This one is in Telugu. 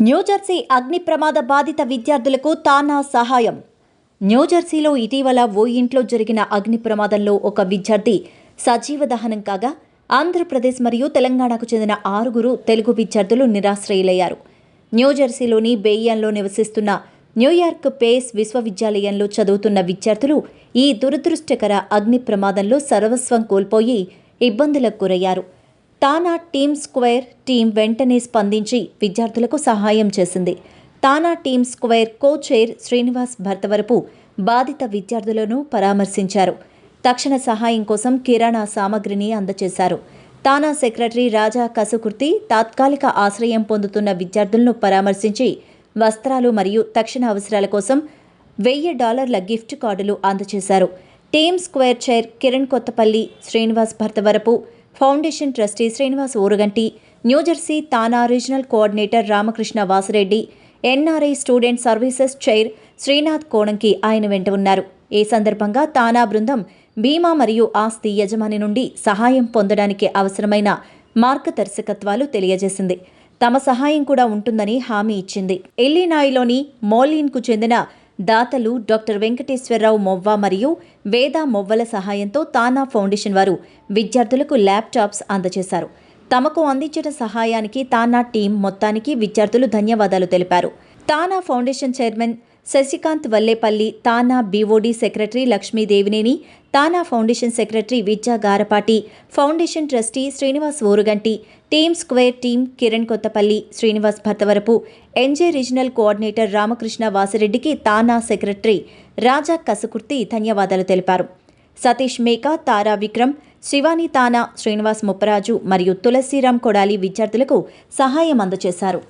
న్యూజెర్సీ అగ్ని ప్రమాద బాధిత విద్యార్థులకు తానా సహాయం. న్యూజెర్సీలో ఇటీవల ఓ ఇంట్లో జరిగిన అగ్ని ప్రమాదంలో ఒక విద్యార్థి సజీవ దహనం కాగా, ఆంధ్రప్రదేశ్ మరియు తెలంగాణకు చెందిన 6 తెలుగు విద్యార్థులు నిరాశ్రయులయ్యారు. న్యూజెర్సీలోని బేయిన్లో నివసిస్తున్న న్యూయార్క్ పేస్ విశ్వవిద్యాలయంలో చదువుతున్న విద్యార్థులు ఈ దురదృష్టకర అగ్ని ప్రమాదంలో సర్వస్వం కోల్పోయి ఇబ్బందులకు గురయ్యారు. తానా టీమ్ స్క్వేర్ టీం వెంటనే స్పందించి విద్యార్థులకు సహాయం చేసింది. తానా టీమ్ స్క్వేర్ కో-చైర్ శ్రీనివాస్ భర్తవరపు బాధిత విద్యార్థులను పరామర్శించారు. తక్షణ సహాయం కోసం కిరాణా సామగ్రిని అందజేశారు. తానా సెక్రటరీ రాజా కసుకుర్తి తాత్కాలిక ఆశ్రయం పొందుతున్న విద్యార్థులను పరామర్శించి వస్త్రాలు మరియు తక్షణ అవసరాల కోసం $1000 గిఫ్ట్ కార్డులు అందజేశారు. Team square chair Kiran Kothapalli, Srinivas Bhartavarapu foundation trustee Srinivas Oruganti, New Jersey TANA regional coordinator Ramakrishna Vasireddy, NRI student services chair Srinath Konanki ఆయన వెంట ఉన్నారు. ఈ సందర్భంగా తానా బృందం బీమా మరియు ఆస్తి యజమాని నుండి సహాయం పొందడానికి అవసరమైన మార్గదర్శకత్వాలు తెలియజేసింది. తమ సహాయం కూడా ఉంటుందని హామీ ఇచ్చింది. ఇల్లినాయ్లోని మోలిన్కు చెందిన దాతలు డాక్టర్ వెంకటేశ్వరరావు మొవ్వ మరియు వేద మొవ్వల సహాయంతో తానా ఫౌండేషన్ వారు విద్యార్థులకు ల్యాప్టాప్స్ అందజేశారు. తమకు అందించిన సహాయానికి తానా టీం మొత్తానికి విద్యార్థులు ధన్యవాదాలు తెలిపారు. TANA foundation chairman Sasikanth Vallepalli, TANA BOD secretary Lakshmi Devineni, TANA foundation secretary Vidya Garapati, foundation trustee Srinivas Oruganti, team square team Kiran Kothapalli, Srinivas Bhartavarapu, NJ regional coordinator Ramakrishna వాసిరెడ్డికి తానా సెక్రటరీ రాజా కసుకుర్తి ధన్యవాదాలు తెలిపారు. సతీష్ మేకా, తారా విక్రమ్, శివాని తానా, శ్రీనివాస్ ముప్పరాజు మరియు తులసిరామ్ కొడాలి విద్యార్థులకు సహాయం అందజేశారు.